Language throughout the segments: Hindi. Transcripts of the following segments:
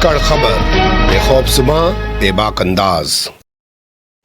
धाकड़ खबर, बेखौफज़ुबां, बेबाक अंदाज।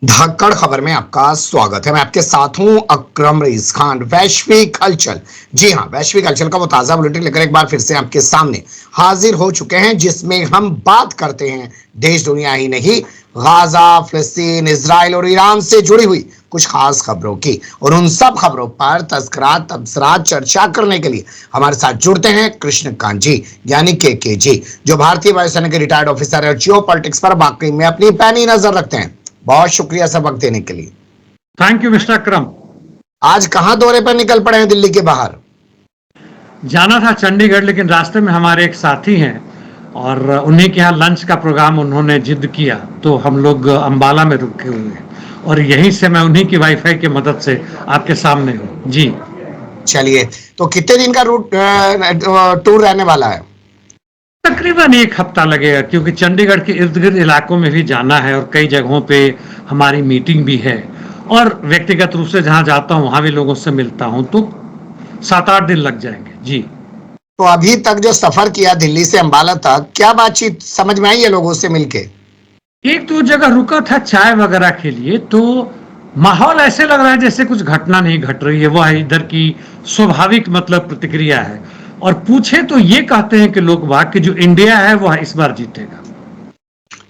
धाकड़ खबर में आपका स्वागत है। मैं आपके साथ हूं अकरम रईस खान। वैश्विक हलचल, जी हां, वैश्विक हलचल का वो ताजा बुलेटिन लेकर एक बार फिर से आपके सामने हाजिर हो चुके हैं, जिसमें हम बात करते हैं देश दुनिया ही नहीं, गाजा, फिलिस्तीन, इजराइल और ईरान से जुड़ी हुई कुछ खास खबरों की। और उन सब खबरों पर तबसरा चर्चा करने के लिए हमारे साथ जुड़ते हैं कृष्णकांत जी, यानी के जी, जो भारतीय वायुसेना के रिटायर्ड ऑफिसर है और जियो पॉलिटिक्स पर वाकई में अपनी पैनी नजर रखते हैं। बहुत शुक्रिया सब वक्त देने के लिए। थैंक यू मिस्टर अकरम। आज कहां दौरे पर निकल पड़े हैं दिल्ली के बाहर? जाना था चंडीगढ़, लेकिन रास्ते में हमारे एक साथी हैं और उन्हीं के यहाँ लंच का प्रोग्राम उन्होंने जिद किया, तो हम लोग अंबाला में रुके हुए हैं और यहीं से मैं उन्हीं की वाईफाई की मदद से आपके सामने हूँ जी। चलिए, तो कितने दिन का टूर रहने वाला है? तकरीबन एक हफ्ता लगेगा, क्योंकि चंडीगढ़ के इर्द गिर्द इलाकों में भी जाना है और कई जगहों पे हमारी मीटिंग भी है और व्यक्तिगत रूप से जहाँ जाता हूँ वहाँ भी लोगों से मिलता हूँ, तो 7-8 दिन लग जाएंगे जी। तो अभी तक जो सफर किया दिल्ली से अंबाला तक, क्या बातचीत समझ में आई है लोगों से मिलके? एक दो जगह रुका था चाय वगैरह के लिए, तो माहौल ऐसे लग रहा है जैसे कुछ घटना नहीं घट रही है। वह इधर की स्वाभाविक मतलब प्रतिक्रिया है, और पूछे तो ये कहते हैं कि लोग वाह कि जो इंडिया है वह इस बार जीतेगा।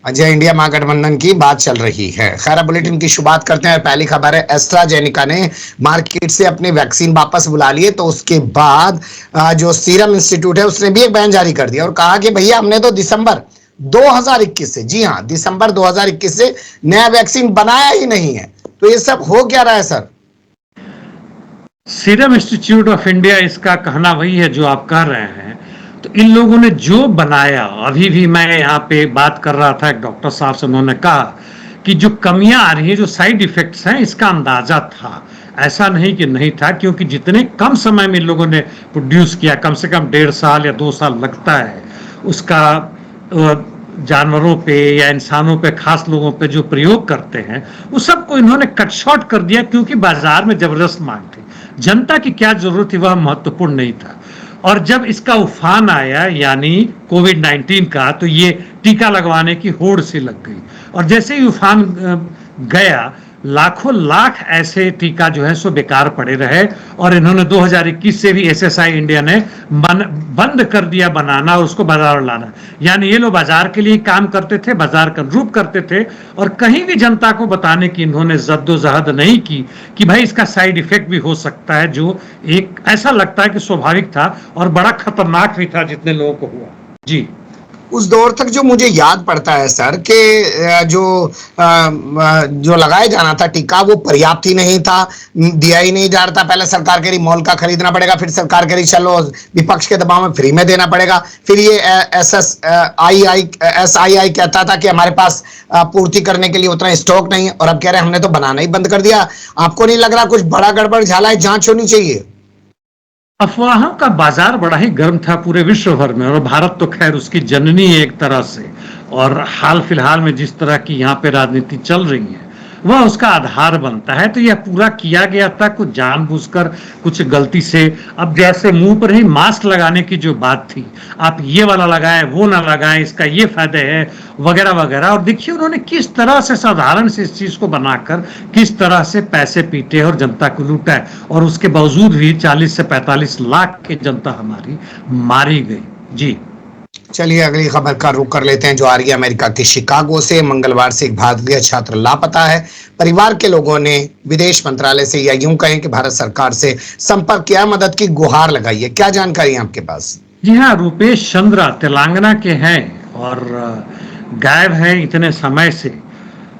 अजय इंडिया महागठबंधन की बात चल रही है। खैर, बुलेटिन की शुरुआत करते हैं। पहली खबर है, एस्ट्राजेनेका ने मार्केट से अपनी वैक्सीन वापस बुला लिए। तो उसके बाद जो सीरम इंस्टीट्यूट है उसने भी एक बयान जारी कर दिया और कहा कि भैया हमने तो दिसंबर 2021 से, जी हाँ, दिसंबर 2021 से नया वैक्सीन बनाया ही नहीं है। तो ये सब हो क्या रहा है sir? Serum institute of India, इसका कहना वही है जो आप कह रहे हैं। तो इन लोगों ने जो बनाया, अभी भी मैं यहाँ पे बात कर रहा था एक डॉक्टर साहब से, उन्होंने कहा कि जो कमियां आ रही है, जो साइड इफेक्ट्स हैं, इसका अंदाजा था, ऐसा नहीं कि नहीं था, क्योंकि जितने कम समय में इन लोगों ने प्रोड्यूस किया, कम से कम 1.5 साल या 2 साल लगता है उसका जानवरों पे या इंसानों पे, खास लोगों पे जो प्रयोग करते हैं, उस सबको इन्होंने कट शॉर्ट कर दिया, क्योंकि बाजार में जबरदस्त मांग थी। जनता की क्या जरूरत थी वह महत्वपूर्ण नहीं था। और जब इसका उफान आया, यानी कोविड-19 का, तो ये टीका लगवाने की होड़ सी लग गई। और जैसे ही उफान गया, लाखों लाख ऐसे टीका जो है सो बेकार पड़े रहे। और इन्होंने 2021 से भी एसएसआई इंडिया ने बंद कर दिया बनाना और उसको बाजार लाना। यानी ये लोग बाजार के लिए काम करते थे, बाजार का रूप करते थे, और कहीं भी जनता को बताने की इन्होंने जद्दोजहद नहीं की कि भाई इसका साइड इफेक्ट भी हो सकता है, जो एक ऐसा लगता है कि स्वाभाविक था और बड़ा खतरनाक भी था जितने लोगों को हुआ जी। उस दौर तक जो मुझे याद पड़ता है सर कि जो लगाया जाना था टीका, वो पर्याप्त ही नहीं था, दिया ही नहीं जा रहा था। पहले सरकार कह रही मॉल का खरीदना पड़ेगा, फिर सरकार कह रही चलो विपक्ष के दबाव में फ्री में देना पड़ेगा, फिर ये SII कहता था कि हमारे पास पूर्ति करने के लिए उतना स्टॉक नहीं है, और अब कह रहे हैं हमने तो बनाना ही बंद कर दिया। आपको नहीं लग रहा कुछ बड़ा गड़बड़ झाला है, जांच होनी चाहिए? अफवाहों का बाजार बड़ा ही गर्म था पूरे विश्व भर में, और भारत तो खैर उसकी जननी है एक तरह से। और हाल फिलहाल में जिस तरह की यहाँ पे राजनीति चल रही है, वह उसका आधार बनता है। तो यह पूरा किया गया था कुछ जानबूझकर, कुछ गलती से। अब जैसे मुंह पर ही मास्क लगाने की जो बात थी, आप ये वाला लगाएं, वो ना लगाएं, इसका ये फायदे है वगैरह वगैरह। और देखिए उन्होंने किस तरह से साधारण से इस चीज को बनाकर किस तरह से पैसे पीटे और जनता को लूटा है। और उसके बावजूद भी 40 से 45 लाख की जनता हमारी मारी गई जी। चलिए, अगली खबर का रुख कर लेते हैं, जो आ रही है अमेरिका के शिकागो से। मंगलवार से एक भारतीय छात्र लापता है। परिवार के लोगों ने विदेश मंत्रालय से, या यूं कहें कि भारत सरकार से संपर्क किया, मदद की गुहार लगाई है। क्या जानकारी है आपके पास? जी हाँ, रूपेश चंद्रा तेलंगाना के हैं और गायब हैं इतने समय से,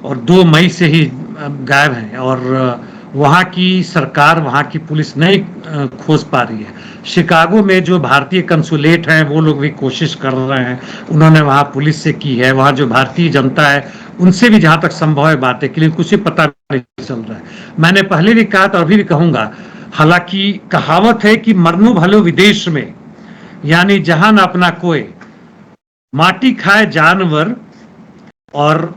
और 2 मई से ही गायब हैं। और वहाँ की सरकार, वहाँ की पुलिस नहीं खोज पा रही है। शिकागो में जो भारतीय कंसुलेट हैं वो लोग भी कोशिश कर रहे हैं, उन्होंने वहाँ पुलिस से की है, वहाँ जो भारतीय जनता है उनसे भी जहाँ तक संभव है बातें की, लेकिन कुछ ही पता नहीं चल रहा है। मैंने पहले भी कहा था, अभी भी कहूँगा, हालांकि कहावत है कि मरनू भलो विदेश में, यानी जहां न अपना कोई, माटी खाए जानवर और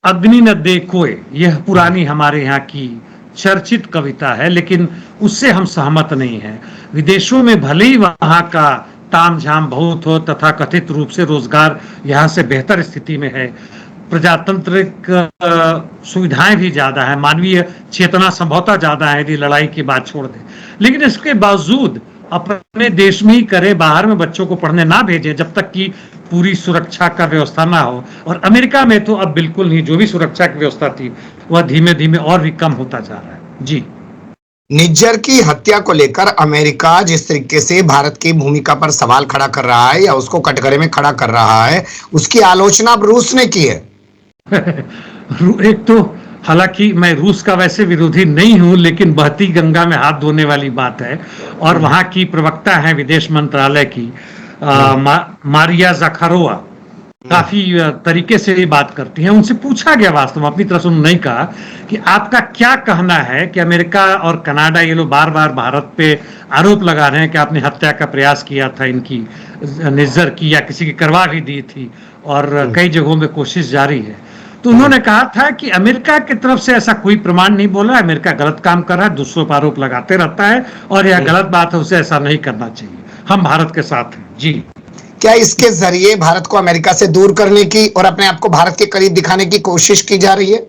अग्नि न दे कोय। यह पुरानी हमारे यहाँ की चर्चित कविता है, लेकिन उससे हम सहमत नहीं हैं। विदेशों में भले ही वहाँ का तामझाम बहुत हो तथा कथित रूप से रोजगार यहाँ से बेहतर स्थिति में है, प्रजातांत्रिक सुविधाएं भी ज्यादा है, मानवीय चेतना संभवतः ज्यादा है यदि लड़ाई की बात छोड़ दें, लेकिन इसके बावजूद अपने देश में ही करें, बाहर में बच्चों को पढ़ने ना भेजें जब तक कि पूरी सुरक्षा का व्यवस्था ना हो। और अमेरिका में तो अब बिल्कुल नहीं, जो भी सुरक्षा की व्यवस्था थी वह धीमे धीमे और भी कम होता जा रहा है। जी। निज्जर की हत्या को लेकर अमेरिका जिस तरीके से भारत की भूमिका पर सवाल खड़ा कर रहा है या उसको कटघरे में खड़ा कर रहा है, उसकी आलोचना अब रूस ने की है। एक तो हालांकि मैं रूस का वैसे विरोधी नहीं हूं, लेकिन बहती गंगा में हाथ धोने वाली बात है। और वहां की प्रवक्ता है विदेश मंत्रालय की मारिया ज़खारोवा, काफी तरीके से ये बात करती हैं। उनसे पूछा गया, वास्तव में अपनी तरफ से उन्होंने नहीं कहा कि आपका क्या कहना है कि अमेरिका और कनाडा ये लोग बार बार भारत पे आरोप लगा रहे हैं कि आपने हत्या का प्रयास किया था इनकी, निज्जर की, या किसी की करवा भी दी थी और कई जगहों में कोशिश जारी है। तो उन्होंने कहा था कि अमेरिका की तरफ से ऐसा कोई प्रमाण नहीं बोला, अमेरिका गलत काम कर रहा है, दूसरों पर आरोप लगाते रहता है और यह गलत बात है, उसे ऐसा नहीं करना चाहिए, हम भारत के साथ हैं। जी। क्या इसके जरिए भारत को अमेरिका से दूर करने की और अपने आप को भारत के करीब दिखाने की कोशिश की जा रही है?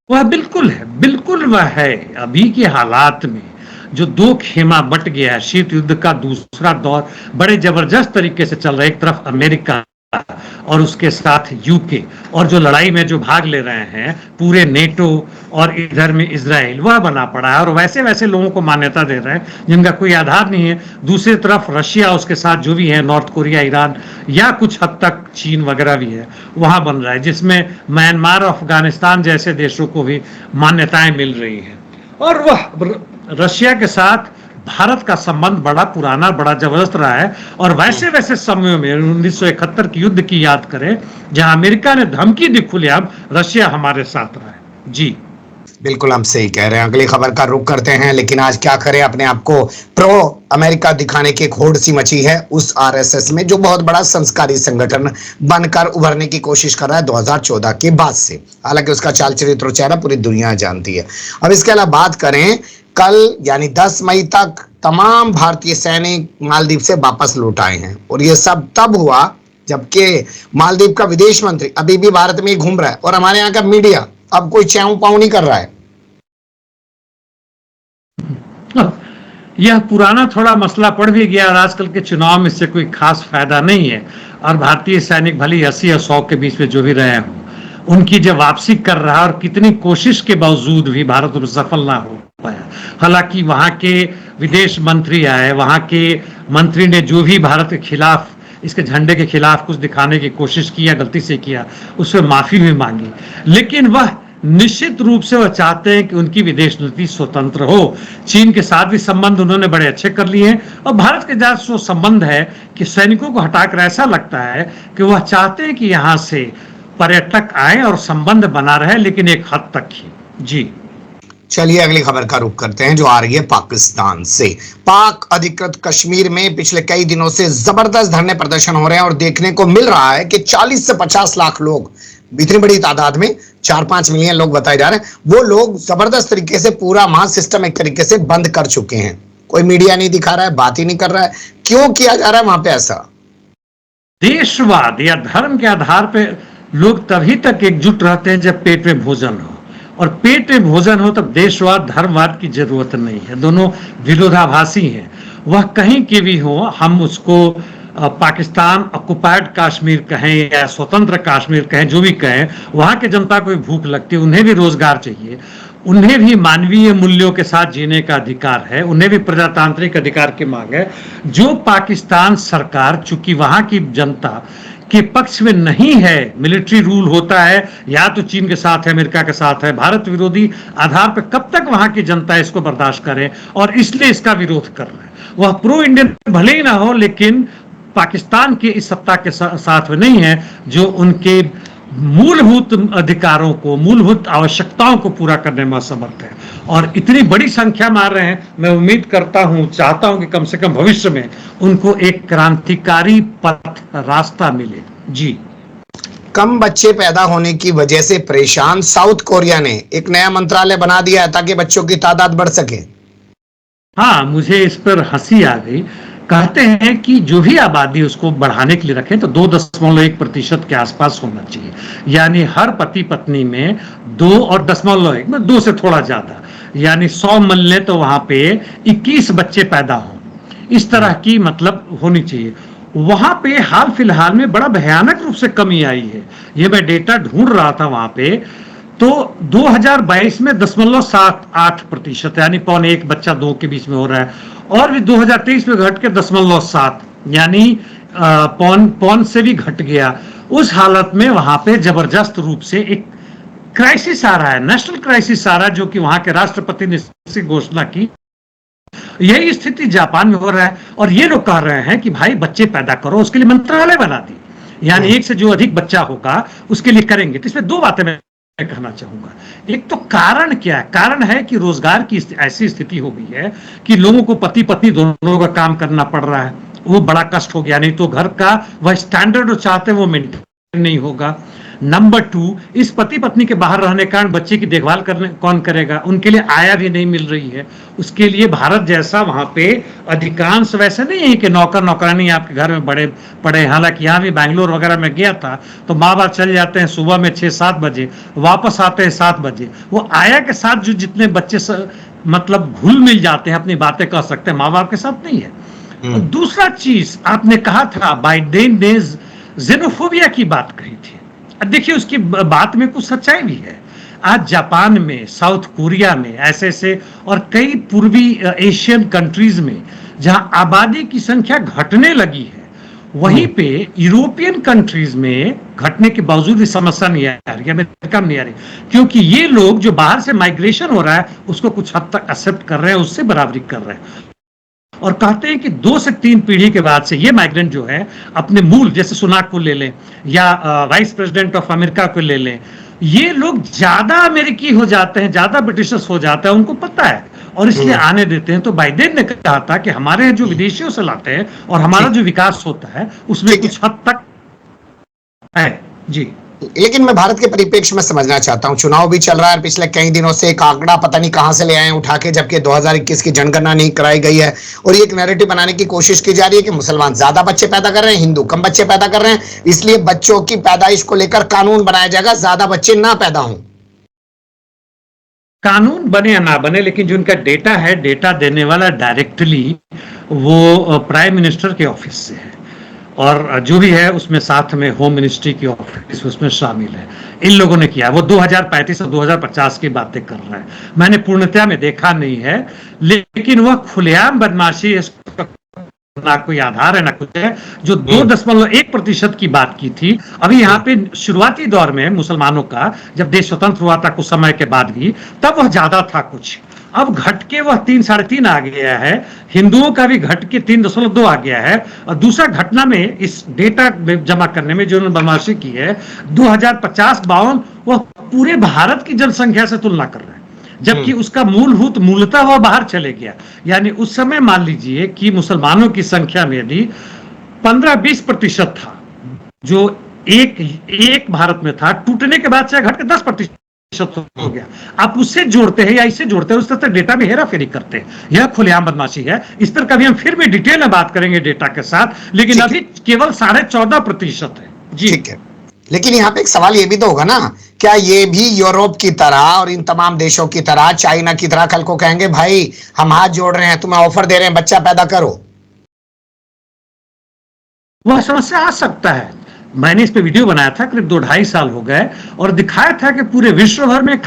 वह बिल्कुल है, बिल्कुल वह है। अभी के हालात में जो दो खेमा बट गया है, शीत युद्ध का दूसरा दौर बड़े जबरदस्त तरीके से चल रहा है। एक तरफ अमेरिका और उसके साथ यूके, और जो लड़ाई में जो भाग ले रहे हैं पूरे नेटो, और इधर में इजराइल वह बना पड़ा है और वैसे वैसे लोगों को मान्यता दे रहे हैं जिनका कोई आधार नहीं है। दूसरी तरफ रशिया, उसके साथ जो भी है नॉर्थ कोरिया, ईरान, या कुछ हद तक चीन वगैरह भी है, वहां बन रहा है, जिसमें म्यांमार, अफगानिस्तान जैसे देशों को भी मान्यताएं मिल रही हैं। और वह रशिया के साथ भारत का संबंध बड़ा पुराना, बड़ा जबरदस्त रहा है। और वैसे वैसे समयों में 1971 की युद्ध की याद करें, जहां अमेरिका ने धमकी दी खुलेआम, रशिया हमारे साथ रहा है। जी बिल्कुल, हम सही कह रहे हैं। अगली खबर का रुख करते हैं, लेकिन आज क्या करें, अपने आप को प्रो अमेरिका दिखाने की एक होड़ सी मची है उस आरएसएस में, जो बहुत बड़ा संस्कारी संगठन बनकर उभरने की कोशिश कर रहा है 2014 के बाद से। हालांकि उसका चाल चरित्र और चेहरा पूरी दुनिया जानती है। अब इसके अलावा बात करें, कल यानी 10 मई तक तमाम भारतीय सैनिक मालदीव से वापस लौट आए हैं, और ये सब तब हुआ जबकि मालदीव का विदेश मंत्री अभी भी भारत में ही घूम रहा है, और हमारे यहाँ का मीडिया अब कोई च्याऊ पाऊ नहीं कर रहा है। यह पुराना थोड़ा मसला पड़ भी गया और आजकल के चुनाव में इससे कोई खास फायदा नहीं है। और भारतीय सैनिक भले 80 और 100 के बीच में जो भी रहे हों, उनकी जब वापसी कर रहा और कितनी कोशिश के बावजूद भी भारत में सफल ना हो पाया। हालांकि वहां के विदेश मंत्री आए, वहां के मंत्री ने जो भी भारत के खिलाफ, इसके झंडे के खिलाफ कुछ दिखाने की कोशिश की या गलती से किया, उससे माफी भी मांगी। लेकिन वह निश्चित रूप से वह चाहते हैं कि उनकी विदेश नीति स्वतंत्र हो। चीन के साथ भी संबंध उन्होंने बड़े अच्छे कर लिए हैं, और भारत के साथ जो संबंध है कि सैनिकों को हटाकर ऐसा लगता है कि वह चाहते हैं कि यहाँ से पर्यटक आए और संबंध बना रहे, लेकिन एक हद तक ही। जी चलिए अगली खबर का रुख करते हैं, जो आ रही है पाकिस्तान से। पाक अधिकृत कश्मीर में पिछले कई दिनों से जबरदस्त धरने प्रदर्शन हो रहे हैं, और देखने को मिल रहा है कि 40 से 50 लाख लोग, इतनी बड़ी तादाद में 4-5 मिलियन लोग बताए जा रहे हैं, वो लोग जबरदस्त तरीके से पूरा मास सिस्टम एक तरीके से बंद कर चुके हैं। कोई मीडिया नहीं दिखा रहा है, बात ही नहीं कर रहा है। क्यों किया जा रहा है वहां पे ऐसा? देशवाद या धर्म के आधार पर लोग तभी तक एकजुट रहते हैं जब पेट में भोजन हो, और पेट में भोजन हो तब देशवाद धर्मवाद की जरूरत नहीं है। दोनों विरोधाभासी हैं। वह कहीं के भी हो, हम उसको पाकिस्तान ऑक्युपाइड कश्मीर कहें या स्वतंत्र कश्मीर कहें, जो भी कहें, वहां के जनता को भी भूख लगती है, उन्हें भी रोजगार चाहिए, उन्हें भी मानवीय मूल्यों के साथ जीने का अधिकार है, उन्हें भी प्रजातांत्रिक अधिकार की मांग है। जो पाकिस्तान सरकार, चूंकि वहां की जनता के पक्ष में नहीं है, मिलिट्री रूल होता है, या तो चीन के साथ है, अमेरिका के साथ है, भारत विरोधी आधार पर कब तक वहां की जनता इसको बर्दाश्त करे, और इसलिए इसका विरोध कर रहा है। वह प्रो इंडियन भले ही ना हो, लेकिन पाकिस्तान के इस सत्ता के साथ में नहीं है, जो उनके मूलभूत अधिकारों को, मूलभूत आवश्यकताओं को पूरा करने में असमर्थ है। और इतनी बड़ी संख्या में आ रहे हैं, मैं उम्मीद करता हूं, चाहता हूं कि कम से कम भविष्य में उनको एक क्रांतिकारी पथ, रास्ता मिले। जी कम बच्चे पैदा होने की वजह से परेशान साउथ कोरिया ने एक नया मंत्रालय बना दिया है ताकि बच्चों की तादाद बढ़ सके। हाँ, मुझे इस पर हंसी आ गई कहते हैं कि जो भी आबादी उसको बढ़ाने के लिए रखें तो 2.1% के आसपास होना चाहिए, यानी हर पति पत्नी में 2.1 में 2 से थोड़ा ज्यादा, यानी 100 मिलने तो वहां पे 21 बच्चे पैदा हों, इस तरह की मतलब होनी चाहिए। वहां पे हाल फिलहाल में बड़ा भयानक रूप से कमी आई है, ये मैं डेटा ढूंढ रहा था वहां पे, तो 2022 में 0.78% यानी 0.1 बच्चा 2 के बीच में हो रहा है, और भी 2023 में घट के 0.7 यानी पौन से भी घट गया। उस हालत में वहां पे जबरदस्त रूप से एक क्राइसिस आ रहा है, नेशनल क्राइसिस आ रहा है, जो कि वहां के राष्ट्रपति ने इसकी घोषणा की। यही स्थिति जापान में हो रहा है, और ये लोग कह रहे हैं कि भाई बच्चे पैदा करो, उसके लिए मंत्रालय बना दी, यानी एक से जो अधिक बच्चा होगा उसके लिए करेंगे। तो इसमें दो बातें मैं कहना चाहूंगा। एक तो कारण क्या है? कारण है कि रोजगार की ऐसी स्थिति हो गई है कि लोगों को पति पत्नी दोनों का काम करना पड़ रहा है, वो बड़ा कष्ट हो गया, नहीं तो घर का वह स्टैंडर्ड जो चाहते हैं वो मेंटेन नहीं होगा। नंबर 2, इस पति पत्नी के बाहर रहने के कारण बच्चे की देखभाल करने कौन करेगा, उनके लिए आया भी नहीं मिल रही है। उसके लिए भारत जैसा वहां पे अधिकांश वैसे नहीं है कि नौकर नौकरानी आपके घर में बड़े पड़े, हालांकि यहाँ भी बैंगलोर वगैरह में गया था तो माँ बाप चले जाते हैं सुबह में 6-7 बजे, वापस आते हैं 7 बजे। वो आया के साथ जो जितने बच्चे मतलब घुल मिल जाते हैं, अपनी बातें कर सकते हैं, माँ बाप के साथ नहीं है। और दूसरा चीज आपने कहा था, बाइडेन ने जेनोफोबिया की बात कही थी। देखिए उसकी बात में कुछ सच्चाई भी है। आज जापान में, साउथ कोरिया में, ऐसे और कई पूर्वी एशियन कंट्रीज में जहां आबादी की संख्या घटने लगी है, वहीं पे यूरोपियन कंट्रीज में घटने के बावजूद इस समस्या नहीं आ रही, अमेरिका में नहीं आ रही, क्योंकि ये लोग जो बाहर से माइग्रेशन हो रहा है उसको कुछ हद तक एक्सेप्ट कर रहे हैं, उससे बराबरी कर रहे हैं, और कहते हैं कि 2 से 3 पीढ़ी के बाद से ये माइग्रेंट जो है अपने मूल, जैसे सुनाक को ले लें या वाइस प्रेसिडेंट ऑफ अमेरिका को ले लें, ये लोग ज्यादा अमेरिकी हो जाते हैं, ज्यादा ब्रिटिशर्स हो जाते हैं, उनको पता है और इसलिए आने देते हैं। तो बाइडेन ने कहा था कि हमारे जो विदेशियों से लाते हैं और हमारा जो विकास होता है उसमें कुछ हद तक है। जी, लेकिन मैं भारत के परिप्रेक्ष्य में समझना चाहता हूं, चुनाव भी चल रहा है, पिछले कई दिनों से एक आंकड़ा पता नहीं कहां से ले आए हैं उठा के, जबकि 2021 की जनगणना नहीं कराई गई है, और ये एक नैरेटिव बनाने की कोशिश की जा रही है कि मुसलमान ज्यादा बच्चे पैदा कर रहे हैं, हिंदू कम बच्चे पैदा कर रहे हैं, इसलिए बच्चों की पैदाइश को लेकर कानून बनाया जाएगा, ज्यादा बच्चे ना पैदा हों। कानून बने या ना बने, लेकिन जो उनका डेटा है, डेटा देने वाला डायरेक्टली वो प्राइम मिनिस्टर के ऑफिस से है, और जो भी है उसमें साथ में होम मिनिस्ट्री की ऑफिस उसमें शामिल है। इन लोगों ने किया, वो 2035 और 2050 की बातें कर रहा है, मैंने पूर्णतया में देखा नहीं है, लेकिन वह खुलेआम बदमाशी, ना कोई आधार है ना कुछ है, जो 2.1% की बात की थी। अभी यहाँ पे शुरुआती दौर में मुसलमानों का, जब देश स्वतंत्र हुआ था कुछ समय के बाद भी, तब वह ज्यादा था कुछ, अब घट के वह 3-3.5 आ गया है। हिंदुओं का भी घट के 3.2 आ गया है। और दूसरा घटना में इस डेटा जमा करने में जो उन्होंने बदमाशी की है, 2050-52 वह पूरे भारत की जनसंख्या से तुलना कर रहे हैं, जबकि उसका मूलतः वह बाहर चले गया। यानी उस समय मान लीजिए कि मुसलमानों की संख्या में यदि 15-20% था, जो एक भारत में था, टूटने के बाद से घट के 10% हो गया। आप उससे जोड़ते हैं या इससे जोड़ते हैं, उस तरह डेटा में हेरा फेरी करते हैं, यह खुलेआम बदमाशी है। इस पर कभी हम फिर भी डिटेल में बात करेंगे डेटा के साथ, लेकिन अभी केवल 14.5% है। जी, ठीक है। लेकिन यहाँ पे एक सवाल ये भी तो होगा ना, क्या ये भी यूरोप की तरह और इन तमाम देशों की तरह, चाइना की तरह कल को कहेंगे भाई हम हाथ जोड़ रहे हैं, तुम्हें ऑफर दे रहे हैं, बच्चा पैदा करो? वह समस्या आ सकता है। मैंने इस पे वीडियो बनाया था, करीब 2-2.5 साल हो गए, और दिखाया था कि पूरे विश्व भर में,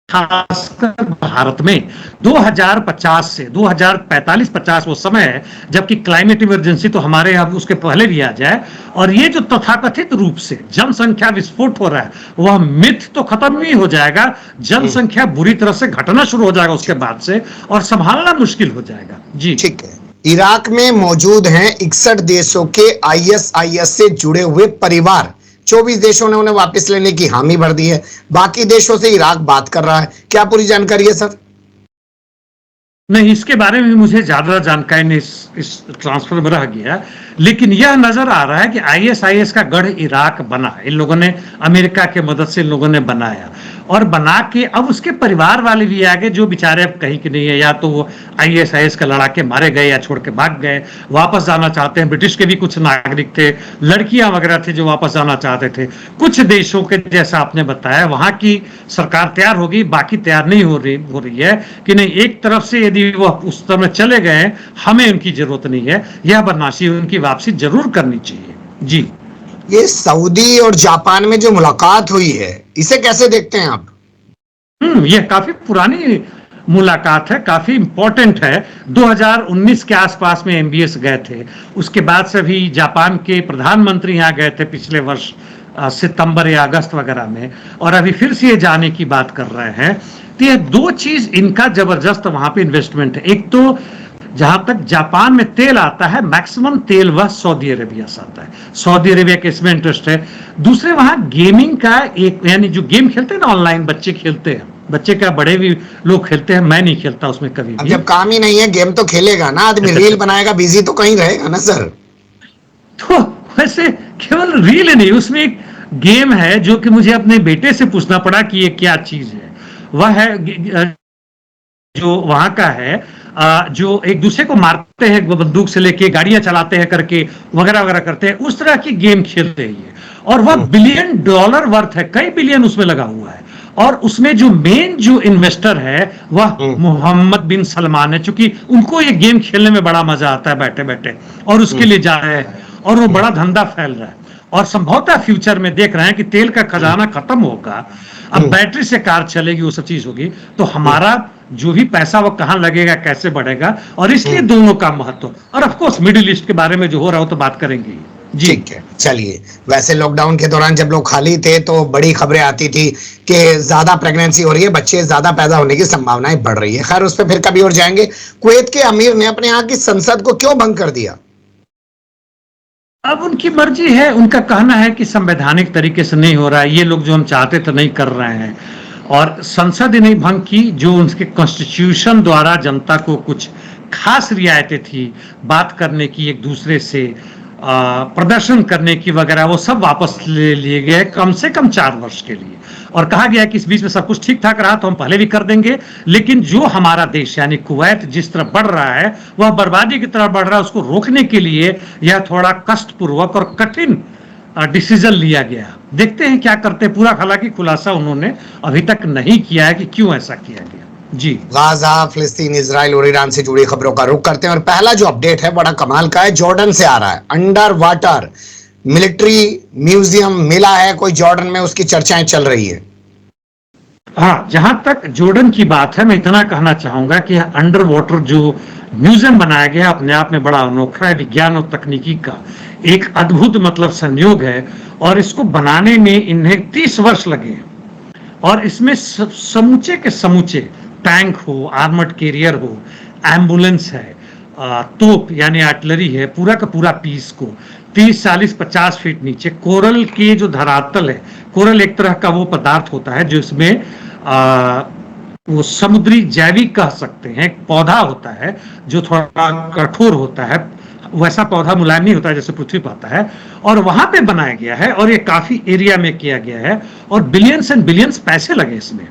खासकर भारत में 2050 से 2045-50 वो समय है जबकि क्लाइमेट इमरजेंसी तो हमारे यहाँ उसके पहले भी आ जाए, और ये जो तथाकथित रूप से जनसंख्या विस्फोट हो रहा है वह मिथ तो खत्म ही हो जाएगा, जनसंख्या बुरी तरह से घटना शुरू हो जाएगा उसके बाद से, और संभालना मुश्किल हो जाएगा। जी, ठीक है। इराक में मौजूद हैं 61 देशों के ISIS से जुड़े हुए परिवार, 24 देशों ने उन्हें वापस लेने की हामी भर दी है, बाकी देशों से इराक बात कर रहा है, क्या पूरी जानकारी है सर? नहीं, इसके बारे में मुझे ज्यादा जानकारी नहीं, इस ट्रांसफर में रह गया, लेकिन यह नजर आ रहा है कि ISIS का गढ़ इराक बना, इन लोगों ने अमेरिका के मदद से इन लोगों ने बनाया, और बना के अब उसके परिवार वाले भी आ गए जो बेचारे अब कहीं के नहीं है, या तो वो IAS का लड़ाके मारे गए या छोड़ के भाग गए, वापस जाना चाहते हैं। ब्रिटिश के भी कुछ नागरिक थे, लड़कियां वगैरह थे जो वापस जाना चाहते थे। कुछ देशों के जैसा आपने बताया वहां की सरकार तैयार हो गई, बाकी तैयार नहीं हो रही है कि नहीं एक तरफ से यदि वो उस तरह चले गए हमें उनकी जरूरत नहीं है, यह बदमाशी उनकी वापसी जरूर करनी चाहिए। जी, ये सऊदी और जापान में जो मुलाकात हुई है इसे कैसे देखते हैं आप? यह काफी पुरानी मुलाकात है, काफी इंपॉर्टेंट है। 2019 के आसपास में MBS गए थे, उसके बाद से भी जापान के प्रधानमंत्री यहाँ गए थे पिछले वर्ष सितंबर या अगस्त वगैरह में, और अभी फिर से ये जाने की बात कर रहे हैं। तो ये दो चीज इनका जबरदस्त वहां पे इन्वेस्टमेंट है। एक तो जहां तक जापान में तेल आता है, मैक्सिमम तेल वह सऊदी अरेबिया से आता है, सऊदी अरेबिया के इसमें इंटरेस्ट है। दूसरे वहां गेमिंग का एक, यानी जो गेम खेलते हैं ना ऑनलाइन, बच्चे खेलते हैं, बच्चे क्या बड़े भी लोग खेलते हैं, मैं नहीं खेलता उसमें कभी अब भी। जब काम ही नहीं है गेम तो खेलेगा ना आदमी, रील बनाएगा, बिजी तो कहीं रहेगा ना सर। तो वैसे केवल रील नहीं, उसमें एक गेम है जो कि मुझे अपने बेटे से पूछना पड़ा कि ये क्या चीज है। वह है जो वहां का है, जो एक दूसरे को मारते हैं बंदूक से लेके, गाड़ियां चलाते हैं करके, वगैरह वगैरह करते हैं, उस तरह की गेम खेलते हैं ये। और वह $1 बिलियन वर्थ है, कई बिलियन उसमें लगा हुआ है। और उसमें जो मेन जो इन्वेस्टर है वह मोहम्मद बिन सलमान है, क्योंकि उनको ये गेम खेलने में बड़ा मजा आता है बैठे बैठे, और उसके लिए जा रहे हैं, और वो बड़ा धंधा फैल रहा है। और संभवतः फ्यूचर में देख रहे हैं कि तेल का खजाना खत्म होगा, अब बैटरी से कार चलेगी, वो सब चीज होगी, तो हमारा जो भी पैसा वो कहां लगेगा, कैसे बढ़ेगा, और इसलिए दोनों का महत्व। और ऑफ कोर्स मिडिल ईस्ट के बारे में जो हो रहा हो तो बात करेंगे जी। ठीक है, चलिए। वैसे लॉकडाउन के दौरान जब लोग खाली थे तो बड़ी खबरें आती थी कि ज्यादा प्रेगनेंसी हो रही है, बच्चे ज्यादा पैदा होने की संभावनाएं बढ़ रही है। खैर उस पर फिर कभी और जाएंगे। कुवैत के अमीर ने अपने यहाँ की संसद को क्यों भंग कर दिया? अब उनकी मर्जी है, उनका कहना है कि संवैधानिक तरीके से नहीं हो रहा है, ये लोग जो हम चाहते थे नहीं कर रहे हैं। और संसद ने भंग की, जो उनके कॉन्स्टिट्यूशन द्वारा जनता को कुछ खास रियायतें थी, बात करने की, एक दूसरे से प्रदर्शन करने की वगैरह, वो सब वापस ले लिए गए कम से कम 4 वर्ष के लिए। और कहा गया कि इस बीच में सब कुछ ठीक ठाक रहा तो हम पहले भी कर देंगे, लेकिन जो हमारा देश यानी कुवैत जिस तरह बढ़ रहा है वह बर्बादी की तरफ बढ़ रहा है, उसको रोकने के लिए यह थोड़ा कष्टपूर्वक और कठिन डिसीजन लिया गया। देखते हैं क्या करते हैं। पूरा हालांकि खुलासा उन्होंने अभी तक नहीं किया है कि क्यों ऐसा किया गया। जी, गाजा, फिलिस्तीन, इजराइल और ईरान से जुड़ी खबरों का रुख करते हैं। और पहला जो अपडेट है बड़ा कमाल का है, जॉर्डन से आ रहा है। अंडर वाटर मिलिट्री म्यूजियम मिला है कोई जॉर्डन में, उसकी चर्चाएं चल रही है। हाँ, जहां तक जॉर्डन की बात है, मैं इतना कहना चाहूंगा कि अंडर वाटर जो म्यूजियम बनाया गया अपने आप में बड़ा अनोखा है, विज्ञान और तकनीकी का एक अद्भुत मतलब संयोग है। और इसको बनाने में इन्हें 30 वर्ष लगे, और इसमें समूचे के समूचे टैंक हो, आर्मर्ड कैरियर हो, एम्बुलेंस है, तोप यानी आर्टिलरी है, पूरा का पूरा पीस को 30, 40, 50 फीट नीचे कोरल के जो धरातल है, कोरल एक तरह का वो पदार्थ होता है जो इसमें वो समुद्री जैविक कह सकते हैं, एक पौधा होता है जो थोड़ा कठोर होता है, वैसा पौधा मुलायम नहीं होता है जैसे पृथ्वी पर आता है, और वहां पे बनाया गया है। और ये काफी एरिया में किया गया है, और बिलियंस एंड बिलियंस पैसे लगे इसमें।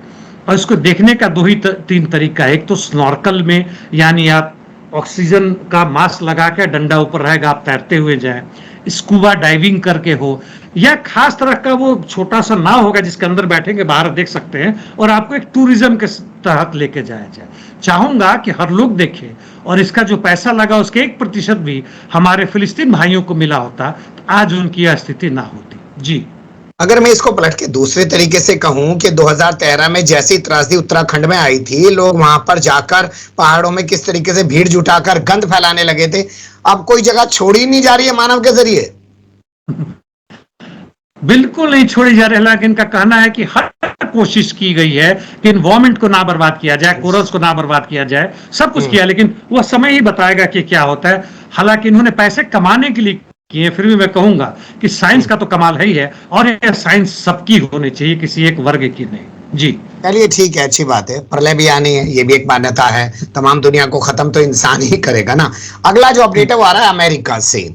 और इसको देखने का 2 ही 3 तरीका है। एक तो स्नॉर्कल में, यानी आप ऑक्सीजन का मास्क लगा के, डंडा ऊपर रहेगा, आप तैरते हुए जाएं, स्कूबा डाइविंग करके हो, या खास तरह का वो छोटा सा नाव होगा जिसके अंदर बैठेंगे, बाहर देख सकते हैं, और आपको एक टूरिज्म के तहत लेके जाया जाए। चाहूंगा कि हर लोग देखे, और इसका जो पैसा लगा उसके 1% भी हमारे फिलिस्तीन भाइयों को मिला होता तो आज उनकी यह स्थिति ना होती। जी, अगर मैं इसको पलट के दूसरे तरीके से कहूं कि 2013 में जैसी त्रासदी उत्तराखंड में आई थी, लोग वहां पर जाकर पहाड़ों में किस तरीके से भीड़ जुटाकर गंद फैलाने लगे थे, अब कोई जगह छोड़ी नहीं जा रही है मानव के जरिए। बिल्कुल नहीं छोड़ी जा रही है। लेकिन इनका कहना है कि हर कोशिश की गई है कि एनवायरमेंट को ना बर्बाद किया जाए, कोरल्स को ना बर्बाद किया जाए, सब कुछ किया, लेकिन वह समय ही बताएगा कि क्या होता है। हालांकि इन्होंने पैसे कमाने के लिए किए, फिर भी मैं कहूंगा कि साइंस का तो कमाल है ही है, और यह साइंस सबकी होनी चाहिए, किसी एक वर्ग की नहीं। जी, चलिए ठीक है, अच्छी बात है। प्रलय भी आनी है, ये भी एक मान्यता है। तमाम दुनिया को खत्म तो इंसान ही करेगा ना। अगला जो अपडेट है वो आ रहा है अमेरिका से।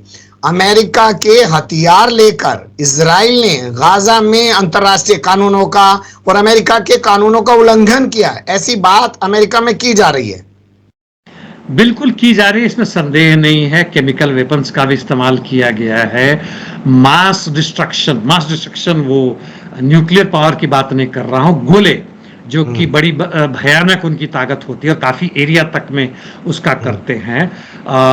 अमेरिका के हथियार लेकर इजराइल ने गाजा में अंतर्राष्ट्रीय कानूनों का और अमेरिका के कानूनों का उल्लंघन किया है, ऐसी बात अमेरिका में की जा रही है। बिल्कुल की जा रही है, इसमें संदेह नहीं है। केमिकल वेपन्स का भी इस्तेमाल किया गया है। मास डिस्ट्रक्शन, वो न्यूक्लियर पावर की बात नहीं कर रहा हूं, गोले जो कि बड़ी भयानक उनकी ताकत होती है और काफी एरिया तक में उसका करते हैं।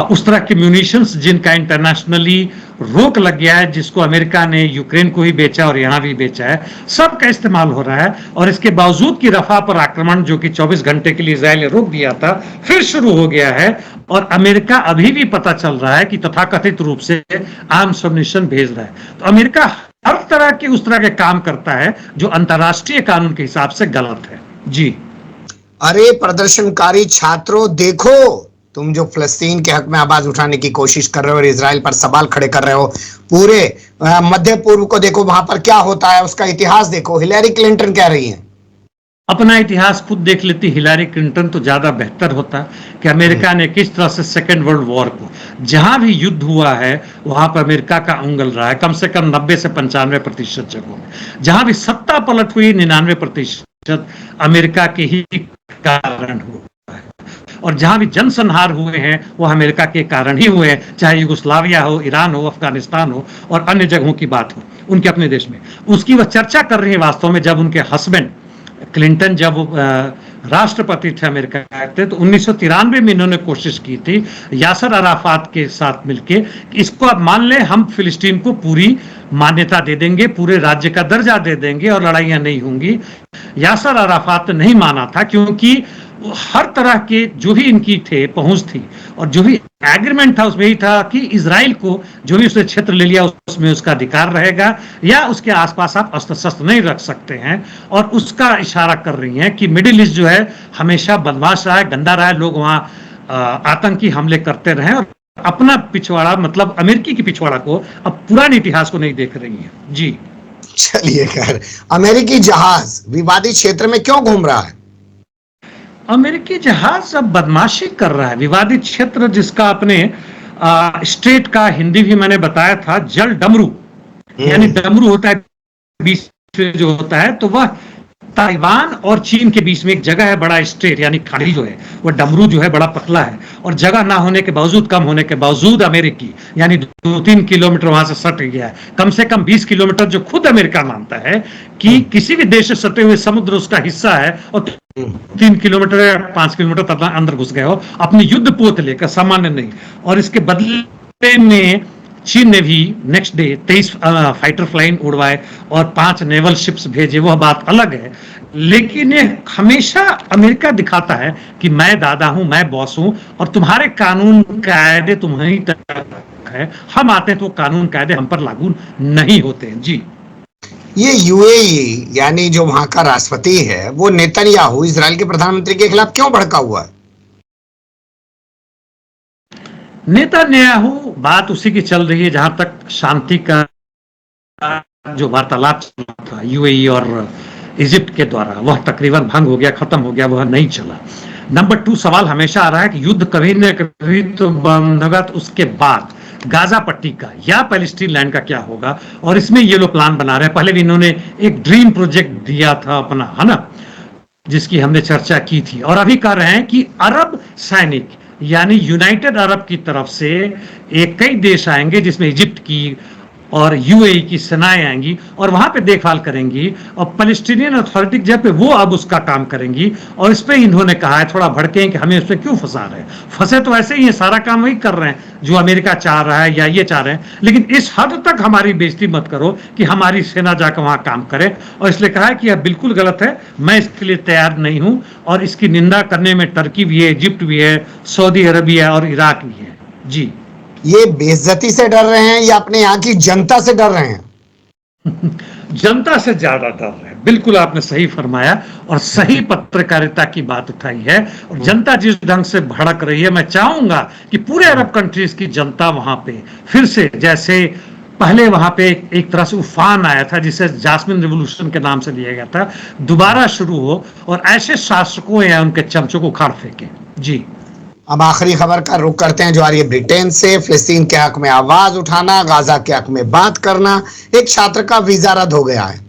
उस तरह के म्यूनिशंस जिनका इंटरनेशनली रोक लग गया है, जिसको अमेरिका ने यूक्रेन को ही बेचा और यहां भी बेचा है, सबका इस्तेमाल हो रहा है। और इसके बावजूद कि रफा पर आक्रमण जो कि 24 घंटे के लिए इजराइल ने रोक दिया था, फिर शुरू हो गया है। और अमेरिका अभी भी पता चल रहा है कि तथाकथित रूप से आर्म्स अम्यूनिशन भेज रहा है। तो अमेरिका हर तरह के उस तरह के काम करता है जो अंतर्राष्ट्रीय कानून के हिसाब से गलत है। जी। अरे प्रदर्शनकारी छात्रों, देखो तुम जो फिलिस्तीन के हक में आवाज उठाने की कोशिश कर रहे हो और इजराइल पर सवाल खड़े कर रहे हो, पूरे मध्य पूर्व को देखो, वहां पर क्या होता है, उसका इतिहास देखो। हिलैरी क्लिंटन कह रही हैं। अपना इतिहास खुद देख लेती हिलारी क्लिंटन तो ज्यादा बेहतर होता कि अमेरिका ने किस तरह से सेकेंड वर्ल्ड वॉर को, जहां भी युद्ध हुआ है वहां पर अमेरिका का उंगल रहा है, कम से कम 90 से 95% जगहों में। जहां भी सत्ता पलट हुई 99% अमेरिका के ही कारण हुआ है। और जहां भी जनसंहार हुए हैं वो अमेरिका के कारण ही हुए हैं, चाहे युगोस्लाविया हो, ईरान हो, अफगानिस्तान हो और अन्य जगहों की बात हो उनके अपने देश में। उसकी वह चर्चा कर रही है वास्तव में जब उनके हस्बैंड क्लिंटन जब राष्ट्रपति थे अमेरिका के, तो 1993 में इन्होंने कोशिश की थी यासर अराफात के साथ मिलके कि इसको अब मान ले, हम फिलिस्तीन को पूरी मान्यता दे देंगे, पूरे राज्य का दर्जा दे देंगे और लड़ाइयां नहीं होंगी। यासर अराफात ने नहीं माना था, क्योंकि हर तरह के जो भी इनकी थे पहुंच थी और जो भी एग्रीमेंट था उसमें ही था कि इजराइल को जो भी उसने क्षेत्र ले लिया उसमें उसका अधिकार रहेगा या उसके आसपास आप अस्त्र शस्त्र नहीं रख सकते हैं। और उसका इशारा कर रही हैं कि मिडिल ईस्ट जो है हमेशा बदमाश रहा है, गंदा रहा है, लोग वहां आतंकी हमले करते रहे और अपना पिछवाड़ा, मतलब अमेरिकी की पिछवाड़ा को, अब पुराने इतिहास को नहीं देख रही है। जी। चलिए खैर, अमेरिकी जहाज विवादित क्षेत्र में क्यों घूम रहा है? अमेरिकी जहाज अब बदमाशी कर रहा है विवादित क्षेत्र, जिसका अपने स्टेट का हिंदी भी मैंने बताया था, जल डमरू, यानी डमरू होता है बीच में जो होता है, तो वह ताइवान और चीन के बीच में एक जगह है, बड़ा स्टेट यानी खाड़ी जो है, वह डमरू जो है बड़ा पतला है और जगह ना होने के बावजूद, कम होने के बावजूद अमेरिकी यानी 2-3 किलोमीटर वहां से सट गया है, कम से कम 20 किलोमीटर, जो खुद अमेरिका मानता है कि किसी भी देश से सटे हुए समुद्र उसका हिस्सा है, और 3 किलोमीटर या 5 किलोमीटर तक अंदर घुस गए हो अपनी युद्ध पोत लेकर, सामान्य नहीं। और इसके बदले में चीन ने भी नेक्स्ट डे 23 फाइटर फ्लाइन उड़वाए और 5 नेवल शिप्स भेजे, वह बात अलग है। लेकिन ये हमेशा अमेरिका दिखाता है कि मैं दादा हूं, मैं बॉस हूं और तुम्हारे कानून कायदे तुम्हारी तक है, हम आते हैं तो कानून कायदे हम पर लागू नहीं होते हैं। जी। ये यूएई यानी जो वहां का राष्ट्रपति है, वो नेतन्याहू इजराइल के प्रधानमंत्री के खिलाफ क्यों भड़का हुआ है? नेतन्याहू बात उसी की चल रही है जहां तक शांति का जो वार्तालाप चला था यूएई और इजिप्ट के द्वारा, वह तकरीबन भंग हो गया, खत्म हो गया, वह नहीं चला। नंबर 2 सवाल हमेशा आ रहा है कि युद्ध कभी न कभी तो बंद होगा, तो उसके बाद गाजा पट्टी का या पैलेस्टीन लैंड का क्या होगा। और इसमें ये लोग प्लान बना रहे हैं। पहले भी इन्होंने एक ड्रीम प्रोजेक्ट दिया था अपना, है ना, जिसकी हमने चर्चा की थी। और अभी कह रहे हैं कि अरब सैनिक यानी यूनाइटेड अरब की तरफ से एक कई देश आएंगे, जिसमें इजिप्ट की और यूएई की सेनाएं आएंगी और वहां पे देखभाल करेंगी, और पैलेस्टीनियन अथॉरिटी जब पे वो अब उसका काम करेंगी। और इस पे इन्होंने कहा है, थोड़ा भड़के हैं कि हमें उसमें क्यों फंसा रहे हैं, फंसे तो ऐसे ही है, सारा काम वही कर रहे हैं जो अमेरिका चाह रहा है या ये चाह रहे हैं, लेकिन इस हद तक हमारी बेइज्जती मत करो कि हमारी सेना जाकर वहां काम करे। और इसलिए कहा है कि यह बिल्कुल गलत है, मैं इसके लिए तैयार नहीं हूं। और इसकी निंदा करने में टर्की भी है, इजिप्ट भी है, सऊदी अरबिया और इराक भी है। जी। ये बेइज्जती से डर रहे हैं या अपने यहाँ की जनता से डर रहे हैं? जनता से ज्यादा डर रहे हैं, बिल्कुल आपने सही फरमाया और सही पत्रकारिता की बात उठाई है। और जनता जिस ढंग से भड़क रही है, मैं चाहूंगा कि पूरे अरब कंट्रीज की जनता वहां पे फिर से, जैसे पहले वहां पे एक तरह से उफान आया था जिसे जास्मिन रिवॉल्यूशन के नाम से लिया गया था, दोबारा शुरू हो और ऐसे शासकों या उनके चमचों को उखाड़ फेंके। जी। अब आखिरी खबर का रुख करते हैं जो आ रही है ब्रिटेन से। फिलिस्तीन के हक में आवाज उठाना, गाजा के हक में बात करना, एक छात्र का वीजा रद्द हो गया है।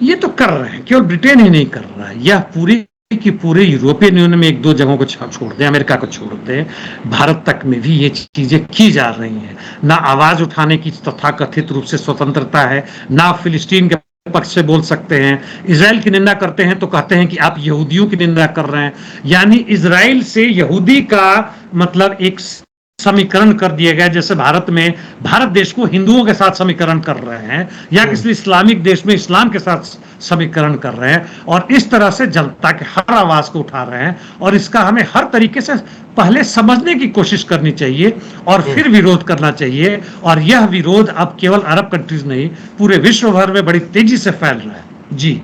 ये तो कर रहे हैं, केवल ब्रिटेन ही नहीं कर रहा है, यह पूरी कि पूरे यूरोपियन यूनियन में एक दो जगहों को छोड़ दें, अमेरिका को छोड़ दें, भारत तक में भी ये चीजें की जा रही हैं। ना आवाज उठाने की तथाकथित रूप से स्वतंत्रता है, ना फिलिस्तीन के पक्ष से बोल सकते हैं। इजराइल की निंदा करते हैं तो कहते हैं कि आप यहूदियों की निंदा कर रहे हैं, यानी इजराइल से यहूदी का मतलब एक समीकरण कर दिए गए, जैसे भारत में भारत देश को हिंदुओं के साथ समीकरण कर रहे हैं या किसी इस्लामिक देश में इस्लाम के साथ समीकरण कर रहे हैं, और इस तरह से जनता के हर आवाज को उठा रहे हैं। और इसका हमें हर तरीके से पहले समझने की कोशिश करनी चाहिए और फिर विरोध करना चाहिए। और यह विरोध अब केवल अरब कंट्रीज नहीं, पूरे विश्व भर में बड़ी तेजी से फैल रहा है। जी,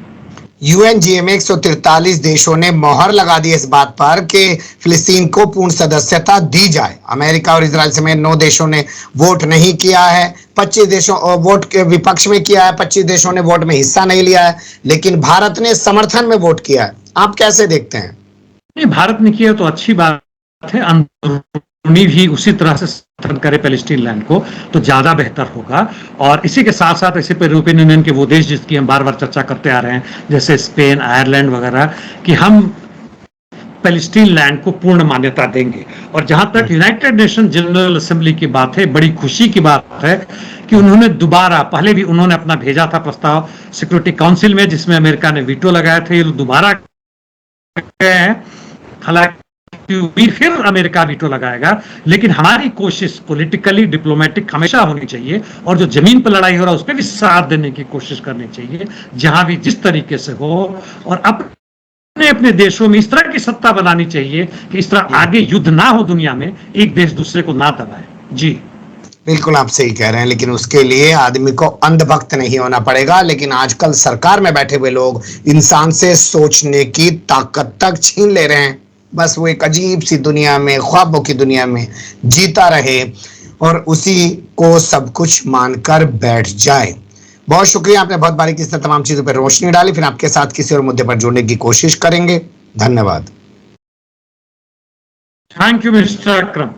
यूएनजीए में 143 देशों ने मोहर लगा दी इस बात पर कि फिलिस्तीन को पूर्ण सदस्यता दी जाए। अमेरिका और इजराइल समेत 9 देशों ने वोट नहीं किया है, 25 देशों वोट के विपक्ष में किया है, 25 देशों ने वोट में हिस्सा नहीं लिया है, लेकिन भारत ने समर्थन में वोट किया है। आप कैसे देखते हैं? नहीं, भारत ने किया तो अच्छी बात है, अंदरूनी भी उसी तरह से समर्थन करे पैलेस्टीन लैंड को तो ज्यादा बेहतर होगा। और इसी के साथ साथ ऐसे यूरोपियन यूनियन के वो देश जिसकी हम बार बार चर्चा करते आ रहे हैं, जैसे स्पेन, आयरलैंड वगैरह, कि हम पैलेस्टीन लैंड को पूर्ण मान्यता देंगे। और जहां तक यूनाइटेड नेशन जनरल असेंबली की बात है, बड़ी खुशी की बात है कि उन्होंने दोबारा, पहले भी उन्होंने अपना भेजा था प्रस्ताव सिक्योरिटी काउंसिल में जिसमें अमेरिका ने वीटो लगाए थे, ये दोबारा गए हैं। हालांकि फिर अमेरिका वीटो लगाएगा, लेकिन हमारी कोशिश पॉलिटिकली डिप्लोमेटिक हमेशा होनी चाहिए, और जो जमीन पर लड़ाई हो रहा है उस पर भी साथ देने की कोशिश करनी चाहिए, जहां भी जिस तरीके से हो। और अपने अपने देशों में इस तरह की सत्ता बनानी चाहिए कि इस तरह आगे युद्ध ना हो दुनिया में, एक देश दूसरे को ना दबाए। जी, बिल्कुल आप सही कह रहे हैं, लेकिन उसके लिए आदमी को अंधभक्त नहीं होना पड़ेगा। लेकिन आजकल सरकार में बैठे हुए लोग इंसान से सोचने की ताकत तक छीन ले रहे हैं। बस वो एक अजीब सी दुनिया में, ख्वाबों की दुनिया में जीता रहे और उसी को सब कुछ मानकर बैठ जाए। बहुत शुक्रिया, आपने बहुत बारीकी से तमाम चीजों पर रोशनी डाली। फिर आपके साथ किसी और मुद्दे पर जुड़ने की कोशिश करेंगे। धन्यवाद। Thank you mister Akram.